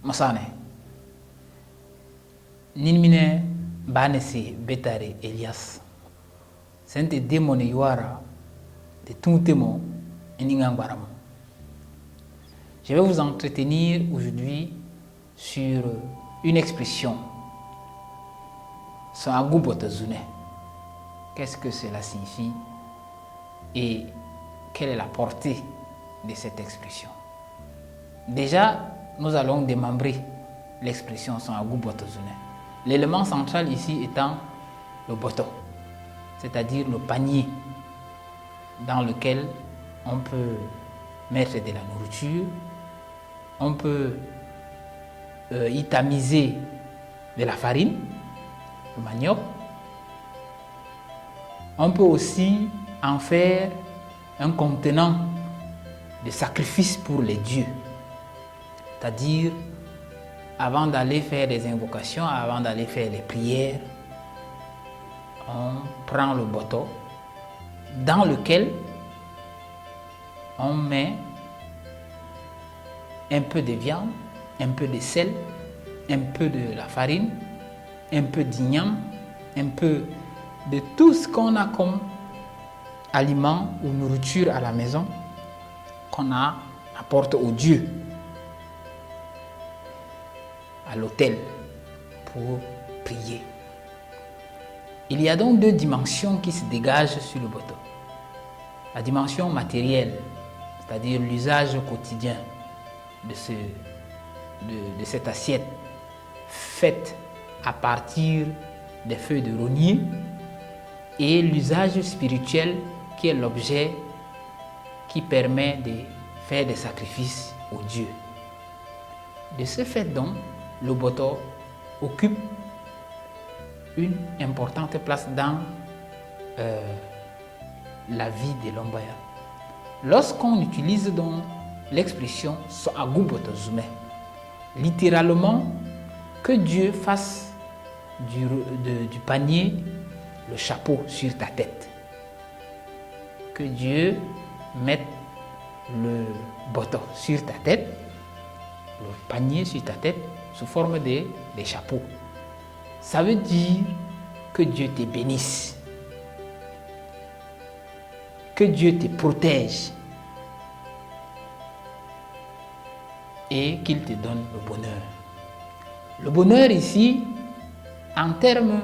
masane ninmine banesi betare Elias sente démon yuara de tuntemo iningangbaram. Je vais vous entretenir aujourd'hui sur une expression Sanagubotazune. Qu'est-ce que cela signifie et quelle est la portée de cette expression? Déjà, nous allons démembrer l'expression Sanagubotazune. L'élément central ici étant le boto, c'est-à-dire le panier dans lequel on peut mettre de la nourriture, on peut y tamiser de la farine, le manioc. On peut aussi en faire un contenant de sacrifice pour les dieux. C'est-à-dire, avant d'aller faire des invocations, avant d'aller faire les prières, on prend le boto dans lequel on met un peu de viande, un peu de sel, un peu de la farine, un peu d'igname, un peu de tout ce qu'on a comme aliment ou nourriture à la maison qu'on apporte au Dieu, à l'autel, pour prier. Il y a donc deux dimensions qui se dégagent sur le boto. La dimension matérielle, c'est-à-dire l'usage quotidien de cette assiette faite à partir des feuilles de rognier, et l'usage spirituel qui est l'objet qui permet de faire des sacrifices aux dieux. De ce fait donc, le boto occupe une importante place dans la vie de l'Ombaya. Lorsqu'on utilise donc l'expression Sanagubotazune, littéralement, que Dieu fasse du panier le chapeau sur ta tête. Que Dieu mette le boto sur ta tête, le panier sur ta tête, sous forme de chapeaux. Ça veut dire que Dieu te bénisse, que Dieu te protège et qu'il te donne le bonheur. Le bonheur ici, en termes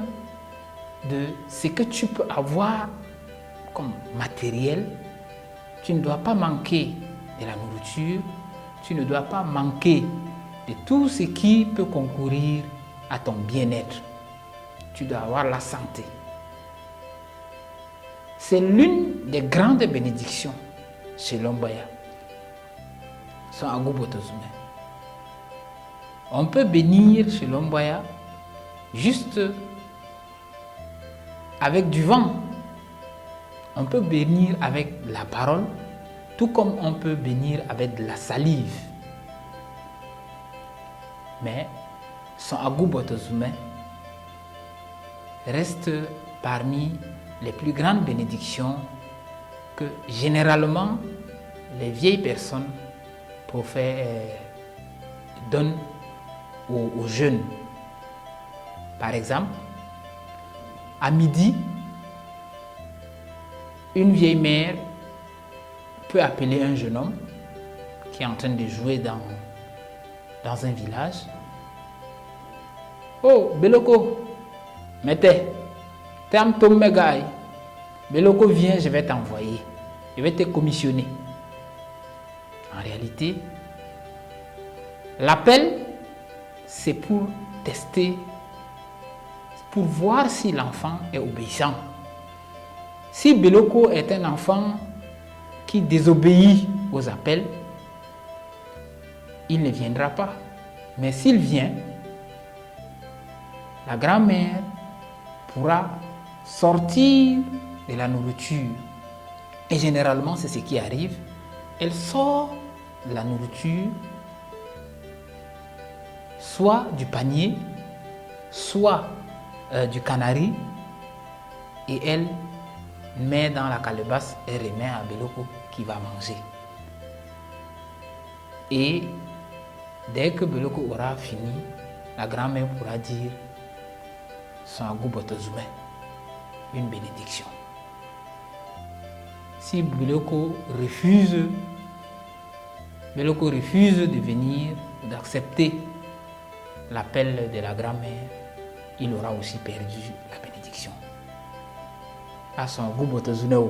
de ce que tu peux avoir comme matériel, tu ne dois pas manquer de la nourriture, tu ne dois pas manquer de tout ce qui peut concourir à ton bien-être. Tu dois avoir la santé. C'est l'une des grandes bénédictions chez l'Ombaya. Sanagubotazune. On peut bénir chez l'Ombaya juste avec du vent. On peut bénir avec la parole, tout comme on peut bénir avec de la salive. Mais Sanagubotazune reste parmi les plus grandes bénédictions que généralement les vieilles personnes donnent aux jeunes. Par exemple, à midi, une vieille mère peut appeler un jeune homme qui est en train de jouer dans un village. Oh, Beloko, mettez, t'es Tom Megaï. Beloko, viens, je vais t'envoyer. Je vais te commissionner. En réalité, l'appel, c'est pour tester, pour voir si l'enfant est obéissant. Si Beloko est un enfant qui désobéit aux appels, il ne viendra pas. Mais s'il vient, la grand-mère pourra sortir de la nourriture. Et généralement, c'est ce qui arrive. Elle sort de la nourriture, soit du panier, soit du canari, et elle met dans la calebasse et remet à Beloko qui va manger. Et Dès que Beloko aura fini, la grand-mère pourra dire son Agubotozume, une bénédiction. Si Beloko refuse de venir, d'accepter l'appel de la grand-mère, il aura aussi perdu la bénédiction. À son Agubotozume.